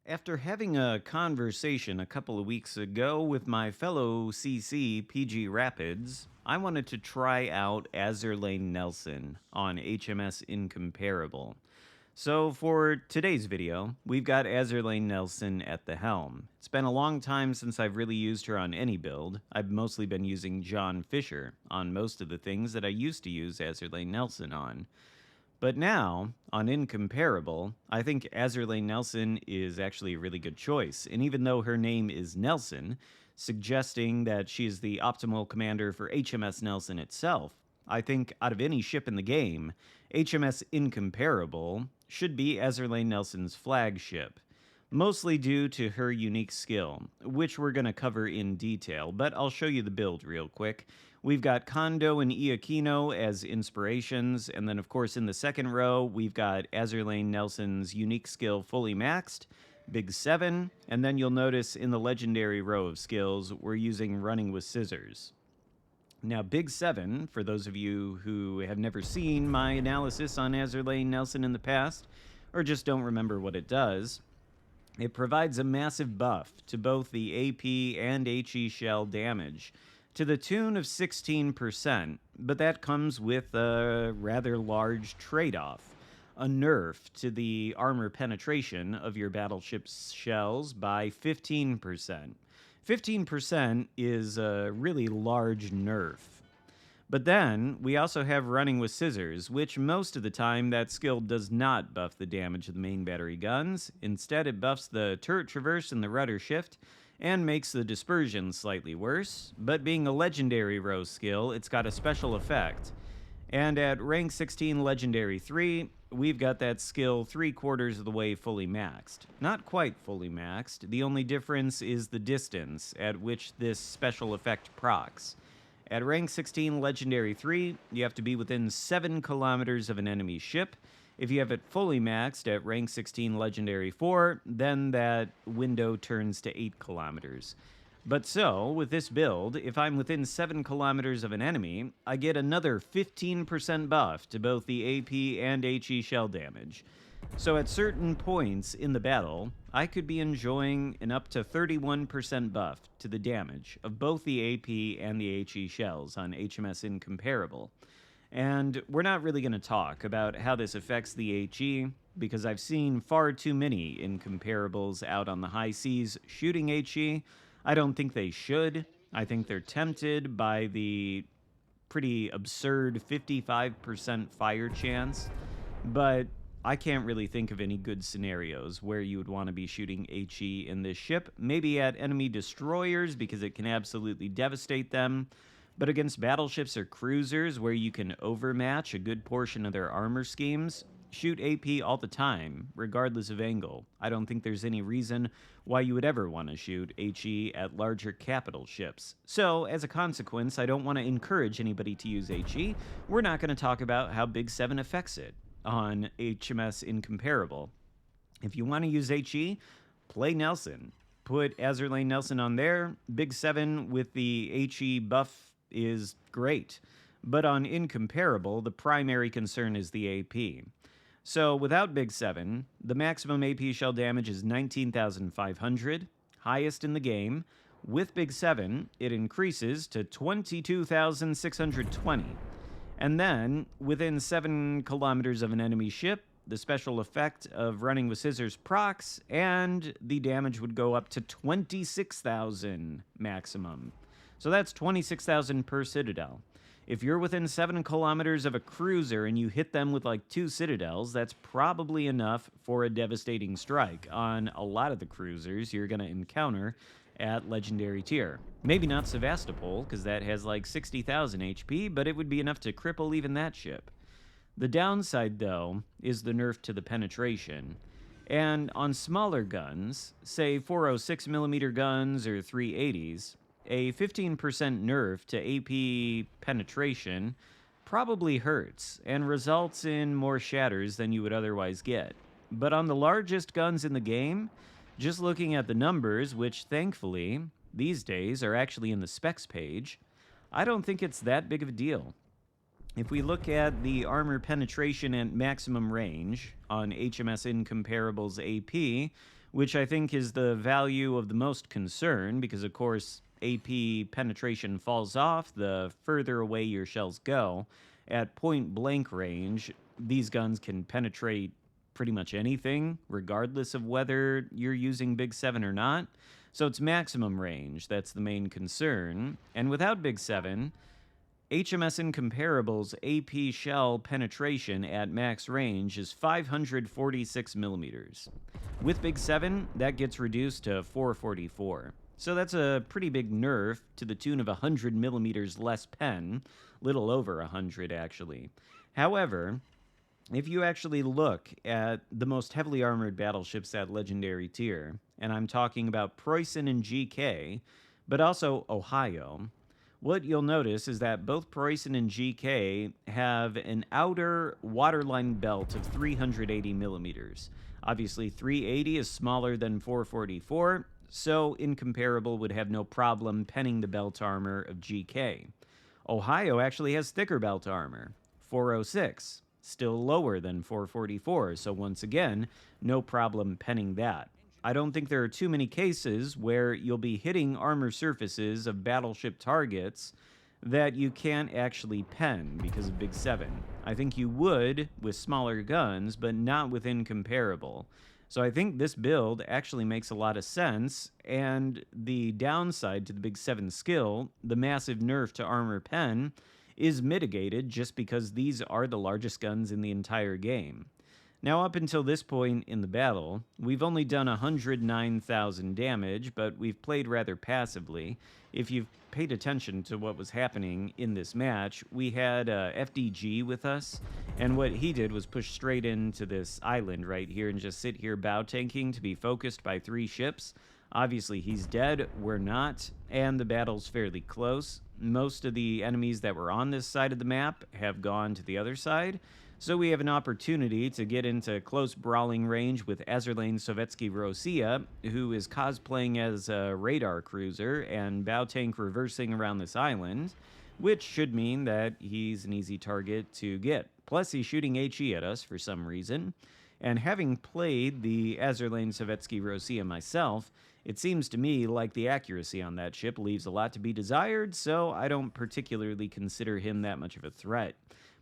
After having a conversation a couple of weeks ago with my fellow CC PG Rapids, I wanted to try out Azurlane Nelson on HMS Incomparable. So for today's video, we've got Azurlane Nelson at the helm. It's been a long time since I've really used her on any build. I've mostly been using John Fisher on most of the things that I used to use Azurlane Nelson on. But now, on Incomparable, I think Azurlane Nelson is actually a really good choice. And even though her name is Nelson, suggesting that she is the optimal commander for HMS Nelson itself, I think out of any ship in the game, HMS Incomparable should be Azurlane Nelson's flagship. Mostly due to her unique skill, which we're going to cover in detail, but I'll show you the build real quick. We've got Kondo and Iakino as inspirations, and then of course in the second row, we've got Azurlane Nelson's unique skill fully maxed, Big 7, and then you'll notice in the legendary row of skills, we're using Running with Scissors. Now, Big 7, for those of you who have never seen my analysis on Azurlane Nelson in the past, or just don't remember what it does, it provides a massive buff to both the AP and HE shell damage, to the tune of 16%, but that comes with a rather large trade-off. A nerf to the armor penetration of your battleship's shells by 15%. 15% is a really large nerf. But then, we also have Running with Scissors, which most of the time that skill does not buff the damage of the main battery guns. Instead, it buffs the turret traverse and the rudder shift, and makes the dispersion slightly worse. But being a legendary row skill, it's got a special effect. And at rank 16 Legendary 3, we've got that skill 3/4 of the way fully maxed. Not quite fully maxed, the only difference is the distance at which this special effect procs. At rank 16 Legendary 3, you have to be within 7 kilometers of an enemy ship. If you have it fully maxed at rank 16 Legendary 4, then that window turns to 8 kilometers. But so, with this build, if I'm within 7 kilometers of an enemy, I get another 15% buff to both the AP and HE shell damage. So at certain points in the battle, I could be enjoying an up to 31% buff to the damage of both the AP and the HE shells on HMS Incomparable. And we're not really going to talk about how this affects the HE, because I've seen far too many Incomparables out on the high seas shooting HE. I don't think they should. I think they're tempted by the pretty absurd 55% fire chance, but I can't really think of any good scenarios where you would want to be shooting HE in this ship. Maybe at enemy destroyers, because it can absolutely devastate them, but against battleships or cruisers where you can overmatch a good portion of their armor schemes, shoot AP all the time, regardless of angle. I don't think there's any reason why you would ever want to shoot HE at larger capital ships. So, as a consequence, I don't want to encourage anybody to use HE. We're not going to talk about how Big 7 affects it on HMS Incomparable. If you want to use HE, play Nelson. Put Azurlane Nelson on there. Big 7 with the HE buff is great. But on Incomparable, the primary concern is the AP. So without Big 7, the maximum AP shell damage is 19,500, highest in the game. With Big 7, it increases to 22,620. And then, within 7 kilometers of an enemy ship, the special effect of Running with Scissors procs, and the damage would go up to 26,000 maximum. So that's 26,000 per citadel. If you're within 7 kilometers of a cruiser and you hit them with like 2 citadels, that's probably enough for a devastating strike on a lot of the cruisers you're going to encounter at Legendary tier. Maybe not Sevastopol, because that has like 60,000 HP, but it would be enough to cripple even that ship. The downside, though, is the nerf to the penetration. And on smaller guns, say 406mm guns or 380s, a 15% nerf to AP penetration probably hurts and results in more shatters than you would otherwise get. But on the largest guns in the game, just looking at the numbers, which thankfully these days are actually in the specs page, I don't think it's that big of a deal. If we look at the armor penetration and maximum range on HMS Incomparable's AP, which I think is the value of the most concern because, of course, AP penetration falls off the further away your shells go. At point blank range, these guns can penetrate pretty much anything, regardless of whether you're using Big 7 or not. So it's maximum range that's the main concern. And without Big 7, HMS Incomparable's AP shell penetration at max range is 546 millimeters. With Big 7, that gets reduced to 444. So that's a pretty big nerf to the tune of 100 millimeters less pen, little over 100 actually. However, if you actually look at the most heavily armored battleships at legendary tier, and I'm talking about Preußen and GK, but also Ohio, what you'll notice is that both Preußen and GK have an outer waterline belt of 380 millimeters. Obviously, 380 is smaller than 444, so Incomparable would have no problem penning the belt armor of GK. Ohio actually has thicker belt armor, 406, still lower than 444, so once again, no problem penning that. I don't think there are too many cases where you'll be hitting armor surfaces of battleship targets that you can't actually pen because of Big 7. I think you would with smaller guns, but not with Incomparable. So I think this build actually makes a lot of sense, and the downside to the Big 7 skill, the massive nerf to armor pen, is mitigated just because these are the largest guns in the entire game. Now, up until this point in the battle, we've only done 109,000 damage, but we've played rather passively. If you've paid attention to what was happening in this match, we had FDG with us, and what he did was push straight into this island right here and just sit here bow tanking to be focused by 3 ships. Obviously, he's dead, we're not, and the battle's fairly close. Most of the enemies that were on this side of the map have gone to the other side, so we have an opportunity to get into close brawling range with Xarkun Sovietsky Rossiya, who is cosplaying as a radar cruiser and bow tank reversing around this island, which should mean that he's an easy target to get. Plus, he's shooting HE at us for some reason. And having played the Xarkun Sovietsky Rossiya myself, it seems to me like the accuracy on that ship leaves a lot to be desired, so I don't particularly consider him that much of a threat.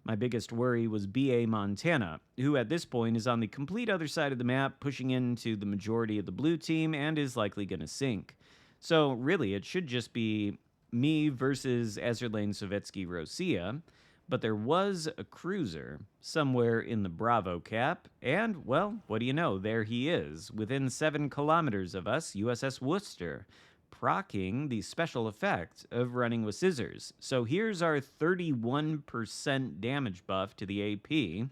My biggest worry was BA Montana, who at this point is on the complete other side of the map, pushing into the majority of the blue team and is likely going to sink. So really, it should just be me versus Xarkun Sovietsky Rossiya, but there was a cruiser somewhere in the Bravo cap, and, well, what do you know, there he is, within 7 kilometers of us, USS Worcester, proccing the special effect of running with scissors. So here's our 31% damage buff to the AP.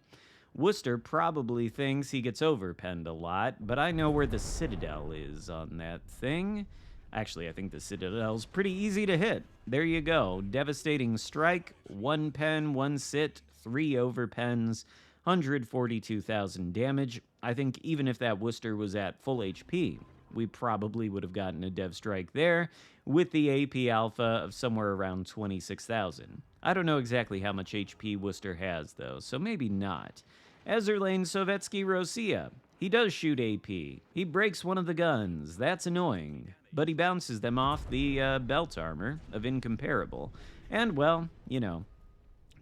Worcester probably thinks he gets overpenned a lot, but I know where the Citadel is on that thing. Actually, I think the Citadel's pretty easy to hit. There you go. Devastating strike, 1 pen, 1 sit, 3 overpens, 142,000 damage. I think even if that Worcester was at full HP, we probably would have gotten a dev strike there with the AP alpha of somewhere around 26,000. I don't know exactly how much HP Worcester has, though, so maybe not. Xarkun Sovietsky Rossiya. He does shoot AP. He breaks one of the guns. That's annoying. But he bounces them off the belt armor of Incomparable. And, well, you know,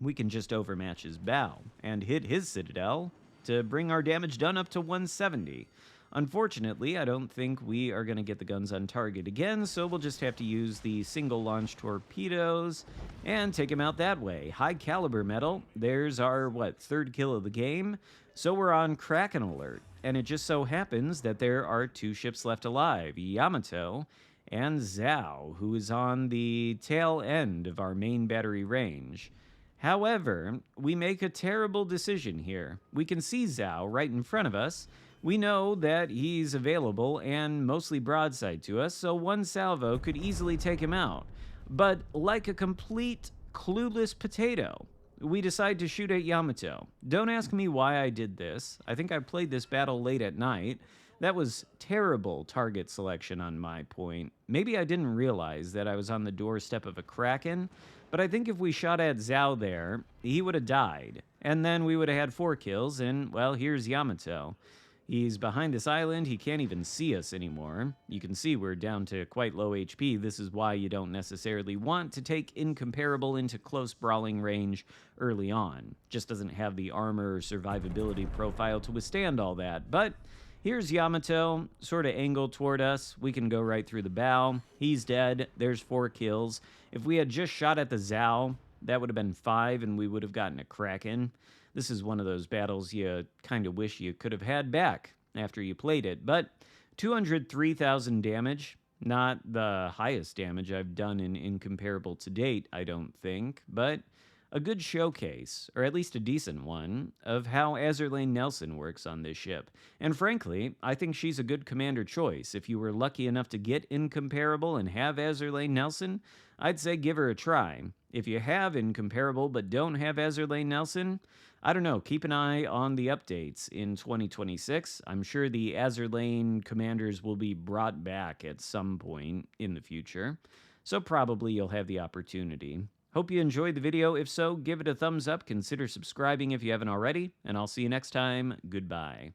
we can just overmatch his bow and hit his Citadel to bring our damage done up to 170. Unfortunately, I don't think we are going to get the guns on target again, so we'll just have to use the single launch torpedoes and take him out that way. High caliber metal. There's our, 3rd kill of the game. So we're on Kraken alert, and it just so happens that there are 2 ships left alive, Yamato and Zhao, who is on the tail end of our main battery range. However, we make a terrible decision here. We can see Zhao right in front of us. We know that he's available and mostly broadside to us, so 1 salvo could easily take him out. But like a complete clueless potato, we decide to shoot at Yamato. Don't ask me why I did this. I think I played this battle late at night. That was terrible target selection on my point. Maybe I didn't realize that I was on the doorstep of a Kraken, but I think if we shot at Zhao there, he would have died. And then we would have had 4 kills, and, well, here's Yamato. He's behind this island. He can't even see us anymore. You can see we're down to quite low HP. This is why you don't necessarily want to take Incomparable into close brawling range early on. Just doesn't have the armor or survivability profile to withstand all that. But here's Yamato, sort of angled toward us. We can go right through the bow. He's dead. There's 4 kills. If we had just shot at the Zao, that would have been 5 and we would have gotten a Kraken. This is one of those battles you kind of wish you could have had back after you played it. But 203,000 damage, not the highest damage I've done in Incomparable to date, I don't think, but a good showcase, or at least a decent one, of how Xarkun Nelson works on this ship. And frankly, I think she's a good commander choice. If you were lucky enough to get Incomparable and have Xarkun Nelson, I'd say give her a try. If you have Incomparable but don't have Xarkun Nelson, I don't know, keep an eye on the updates in 2026. I'm sure the Xarkun commanders will be brought back at some point in the future, so probably you'll have the opportunity. Hope you enjoyed the video. If so, give it a thumbs up, consider subscribing if you haven't already, and I'll see you next time. Goodbye.